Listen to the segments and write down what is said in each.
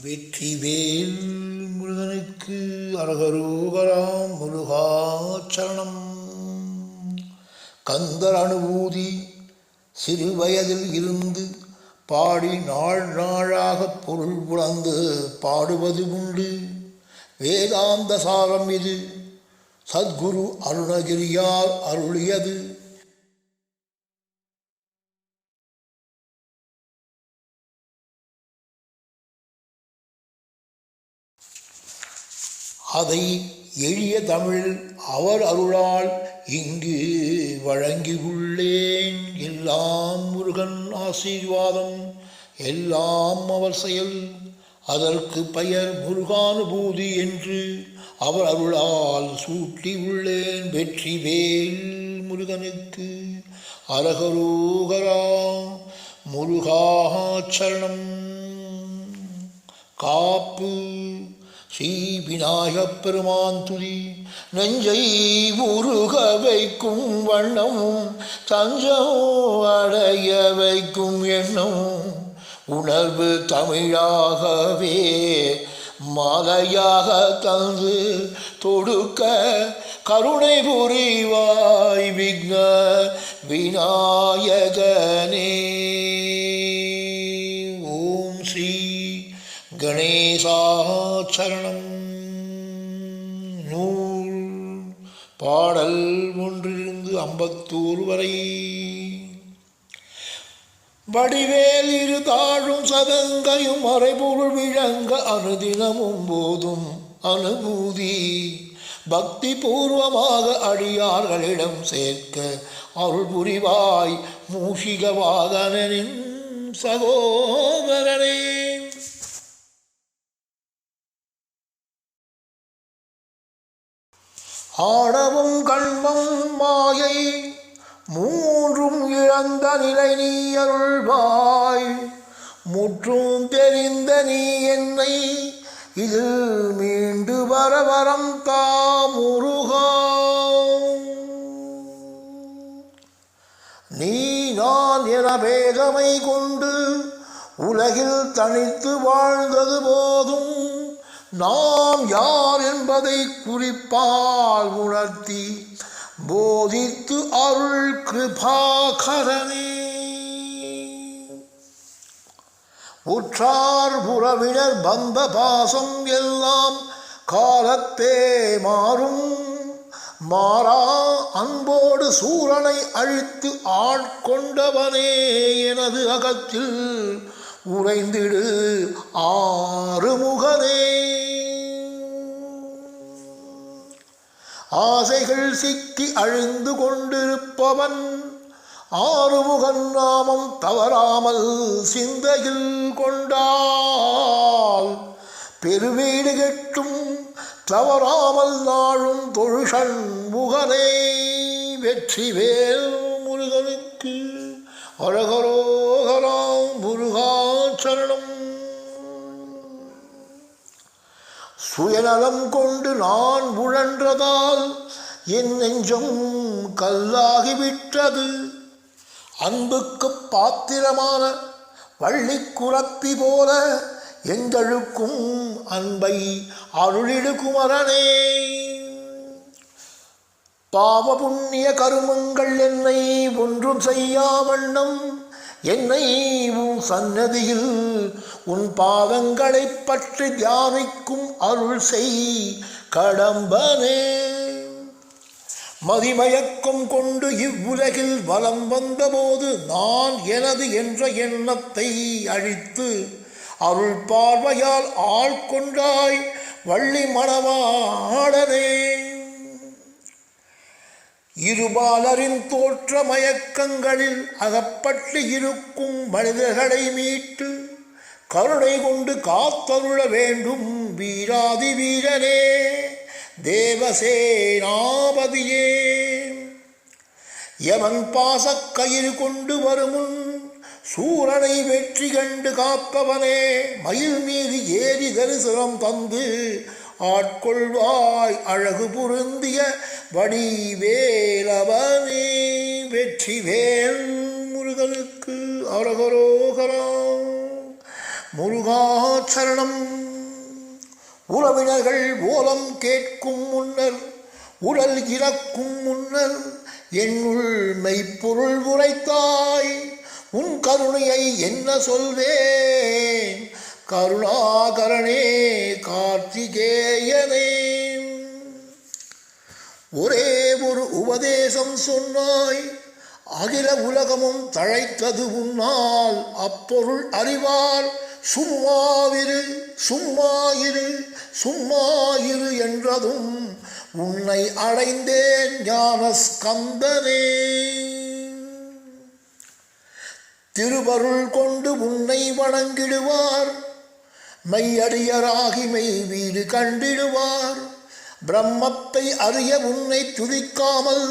வெற்றிவேல் முருகனுக்கு அரகரோகராம் முருகாச்சரணம். கந்தர் அனுபூதி சிறுவயதில் இருந்து பாடி நாள் நாளாகப் பொருள் புலந்து பாடுவது உண்டு. வேதாந்த சாரம் இது சத்குரு அருணகிரியார் அருளியது. அதை எளிய தமிழ் அவர் அருளால் இங்கு வழங்கியுள்ளேன். எல்லாம் முருகன் ஆசீர்வாதம், எல்லாம் அவர் செயல். அதற்கு பெயர் முருகானுபூதி என்று அவர் அருளால் சூட்டியுள்ளேன். வெற்றிவேல் முருகனுக்கு அரகரோகரா முருகாச்சரணம். காப்பு ஸ்ரீ விநாயகப் பெருமான் துதி. நெஞ்சை உருக வைக்கும் வண்ணம், தஞ்சம் அடைய வைக்கும் எண்ணம், உணர்வு தமிழாகவே மாலையாக தந்து தொடுக்க கருணை புரிவாய் விக்ன விநாயகனே. ஓம் ஸ்ரீ கணேசாச்சரணம். நூல் பாடல் 1-51 வரை. வடிவேல் இரு தாழும் சதங்கையும் மறைபொருள் விளங்க அனுதினமும் போதும் அனுபூதி பக்தி பூர்வமாக அடியார்களிடம் சேர்க்க அருள் புரிவாய் மூஷிக வாகனனின் சகோதரனே. ஆணவம் கண்மம் மாயை மூன்றும் இழந்த நிலை நீ அருள்வாய். முற்றும் தெரிந்த நீ என்னை இதில் மீண்டு வர வரம் தா முருகா. நீ நான் என பேதமை கொண்டு உலகில் தனித்து வாழ்ந்தது போதும், நாம் யார் என்பதை குறிப்பால் உணர்த்தி போதித்து அருள் கிருபாகரனே. உற்றார் புறவினர் பந்த பாசம் எல்லாம் காலத்தே மாறும். மாறா அன்போடு சூரனை அழித்து ஆட்கொண்டவனே, எனது அகத்தில் உறைந்திடு ஆறுமுகனே. ஆசைகள் சிக்கி அழிந்து கொண்டிருப்பவன் ஆறுமுகன் நாமம் தவறாமல் சிந்தையில் கொண்டால் பெருவீடு கெட்டும் தவறாமல் நாளும் தொழுஷன் முகனே. வெற்றிவேல் முருகனுக்கு அரகரோகரா முருகாச்சரணம். சுயநலம் கொண்டு நான் உழன்றதால் என் நெஞ்சம் கல்லாகிவிட்டது. அன்புக்கு பாத்திரமான வள்ளி குரப்பி போல எங்களுக்கும் அன்பை அருளிடு குமரனே. பாவ புண்ணிய கருமங்கள் என்னை ஒன்றும் செய்யா வண்ணம் என்னை உன் சன்னதியில் உன் பாதங்களைப் பற்றி தியானிக்கும் அருள் செய் கடம்பனே. மதிமயக்கம் கொண்டு இவ்வுலகில் வலம் வந்தபோது நான் எனது என்ற எண்ணத்தை அழித்து அருள் பார்வையால் ஆட்கொண்டாய் வள்ளி மணவாளனே. இருபாலரின் தோற்ற மயக்கங்களில் அகப்பட்டு இருக்கும் மனிதர்களை மீட்டு கருணை கொண்டு காத்தருள வேண்டும் வீராதி வீரனே, தேவசேனாபதியே. யமன் பாசக்கயிறு கொண்டு வருமுன் சூரனை வெற்றி கண்டு காப்பவனே, மயில் மீது ஏறி தரிசனம் தந்து ஆட்கொள்வாய் அழகு பொருந்திய வடிவேலவனே. வெற்றிவேல் முருகனுக்கு அரகரோகரா முருகாச்சரணம். உறவினர்கள் ஓலம் கேட்கும் முன்னர், உடல் இறக்கும் முன்னர், என்னுள் மெய்ப்பொருள் உரைத்தாய். உன் கருணையை என்ன சொல்வேன், கருணாகரனே கார்த்திகேயனே. ஒரே ஒரு உபதேசம் சொன்னாய், அகில உலகமும் தழைத்தது உன்னால். அப்பொருள் அறிவார் சும்மாவிரு சும்மாயிரு சும்மாயிரு என்றதும் உன்னை அடைந்தேன் ஞான ஸ்கந்தனே. திருவருள் கொண்டு உன்னை வணங்கிடுவார், மெய்யடியராகி மெய் வீடு கண்டிடுவார். பிரம்மத்தை அறிய உன்னை துதிக்காமல்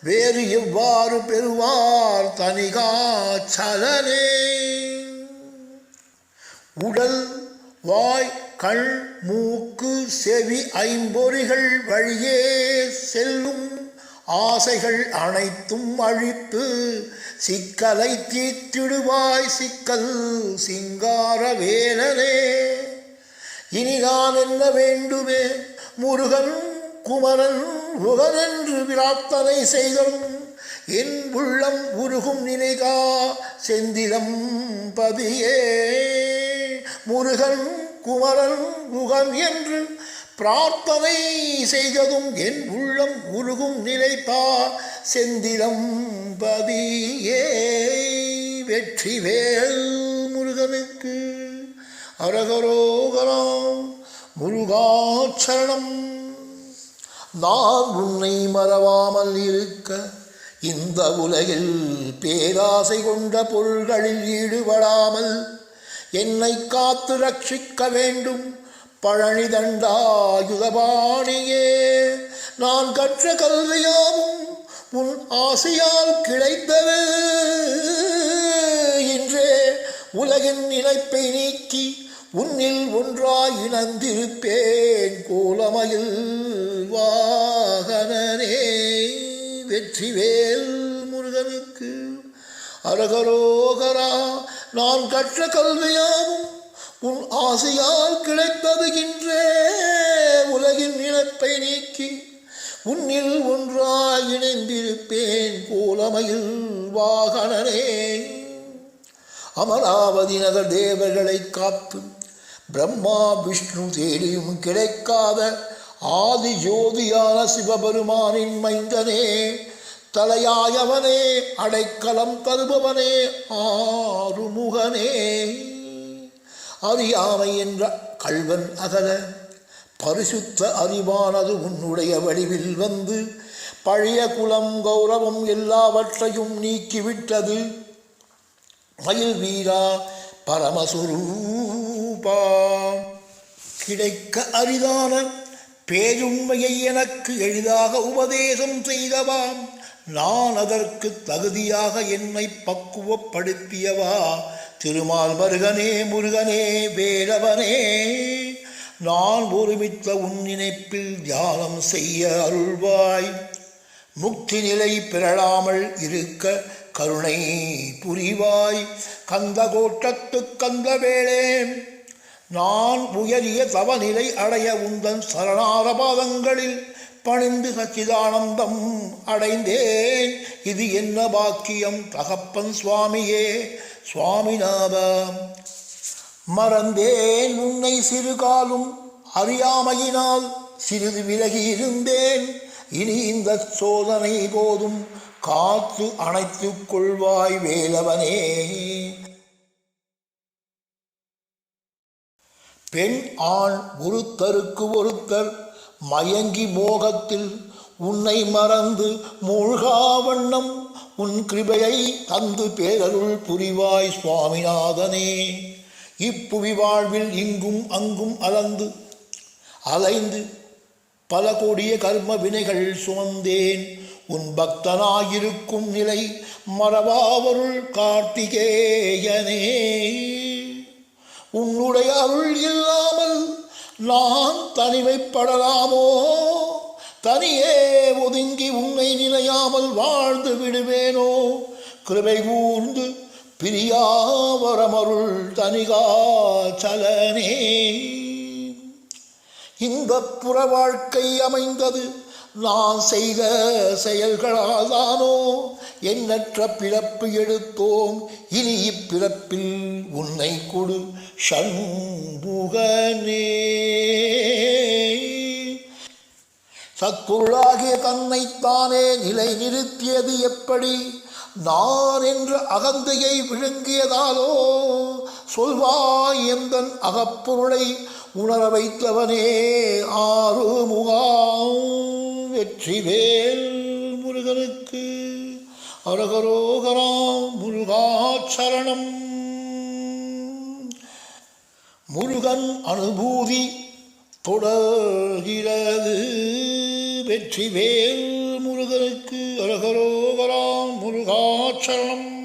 வேறு எவ்வாறு பெறுவார் தனிகாச்சலனே. உடல், வாய், கண், மூக்கு, செவி, ஐம்பொறிகள் வழியே செல்லும் ஆசைகள் அனைத்தும் அழித்து சிக்கலை தீர்த்திடுவாய் சிக்கல் சிங்கார வேலனே. இனி நான் என்ன வேண்டுமே, முருகன் குமரன் முகன் என்று பிரார்த்தனை செய்தலும் என் உள்ளம் உருகும் நினைகா செந்திலம் பதியே. முருகன் குமரன் முகன் என்று பிரார்த்தனை செய்ததும் என் உள்ளம் உருகும் நிலைப்பா செந்திலம் பதியே. வெற்றிவேல் முருகனுக்கு அரகரோகரா. முருகாச்சரணம். நான் உன்னை மறவாமல் இருக்க இந்த உலகில் பேராசை கொண்ட பொருள்களில் ஈடுபடாமல் என்னை காத்து ரட்சிக்க வேண்டும் பழனி தண்டாயுதபாணியே. நான் கற்ற கல்வியாவும் உன் ஆசையால் கிடைத்தது. இன்றே உலகின் நினைப்பை நீக்கி உன்னில் ஒன்றாய் இணைந்திருப்பேன் கோலமயில் வாகனனே. வெற்றிவேல் முருகனுக்கு அரகரோகரா. நான் கற்ற கல்வியாவும் உன் ஆசையால் கிடைத்தது. இன்றே உலகின் நினைப்பை நீக்கி உன்னில் ஒன்றாய் இணைந்திருப்பேன் கோலமயில் வாகனனே. அமராவதி நகர் தேவர்களை காத்து பிரம்மா விஷ்ணு தேடியும் கிடைக்காத ஆதி ஜோதியான சிவபெருமானின் மைந்தனே. தலையாயவனே, அடைக்கலம் தருபவனே, ஆறுமுகனே. அறியாமை என்ற கள்வன் அகல பரிசுத்த அறிவானது உன்னுடைய வடிவில் வந்து பழைய குலம் கௌரவம் எல்லாவற்றையும் நீக்கிவிட்டது. மயில் வீரா பரமசுரூபா. கிடைக்க அரிதான பேருண்மையை எனக்கு எளிதாக உபதேசம் செய்தவாம். நான் அதற்கு தகுதியாக என்னை பக்குவப்படுத்தியவா திருமால் மருகனே முருகனே வேலவனே. நான் ஒருமித்த உன் நினைப்பில் தியானம் செய்ய அருள்வாய். முக்தி நிலை பிறழாமல் இருக்க கருணை புரிவாய். கந்த கோட்டத்து கந்த வேளே, நான் உயரிய தவநிலை அடைய உந்தன் சரணார பாதங்களில் பணிந்து சச்சிதானந்தம் அடைந்தேன். இது என்ன பாக்கியம் தகப்பன் சுவாமியே சுவாமிநாதா. மறந்தேன் உன்னை சிறுகாலும் அறியாமையினால் சிறிது விலகி இருந்தேன். இனி இந்த சோதனை போதும் காத்து அணைத்துக் கொள்வாய் வேலவனே. பெண் ஆண் ஒருத்தருக்கு ஒருத்தர் மயங்கி மோகத்தில் உன்னை மறந்து மூழ்கா வண்ணம் உன் கிருபையை தந்து பேரருள் புரிவாய் சுவாமிநாதனே. இப்புவி வாழ்வில் இங்கும் அங்கும் அலைந்து பல கோடிய கர்ம வினைகள் சுமந்தேன். உன் பக்தனாயிருக்கும் நிலை மறவாவருள் கார்த்திகேயனே. உன்னுடைய அருள் இல்லாமல் நான் தனிமைப்படலாமோ? தனியே ஒதுங்கி உன்னை நிலையாமல் வாழ்ந்து விடுவேனோ? கிருபை கூர்ந்து பிரியாவரமருள் தனிகாச்சலனே. இன்பப் புற வாழ்க்கை அமைந்தது நான் செய்த செயல்களால் தானோ, எண்ணற்ற பிறப்பு எடுத்தோம் இனி இப்பிறப்பில் உன்னை கொடு சண்முகனே. சத்துருளாகிய தன்னைத்தானே நிலை நிறுத்தியது எப்படி, நான் என்ற அகந்தையை விழுங்கியதாலோ, சொல்வாய் எந்தன் அகப்பொருளை உணர வைத்தவனே ஆறுமுகாம். வெற்றிவேல் முருகனுக்கு அரகரோகராம். முருகாச்சரணம். முருகன் அனுபூதி தொடர்கிறது. வெற்றிவேல் முருகனுக்கு அரகரோகராம். முருகாச்சரணம்.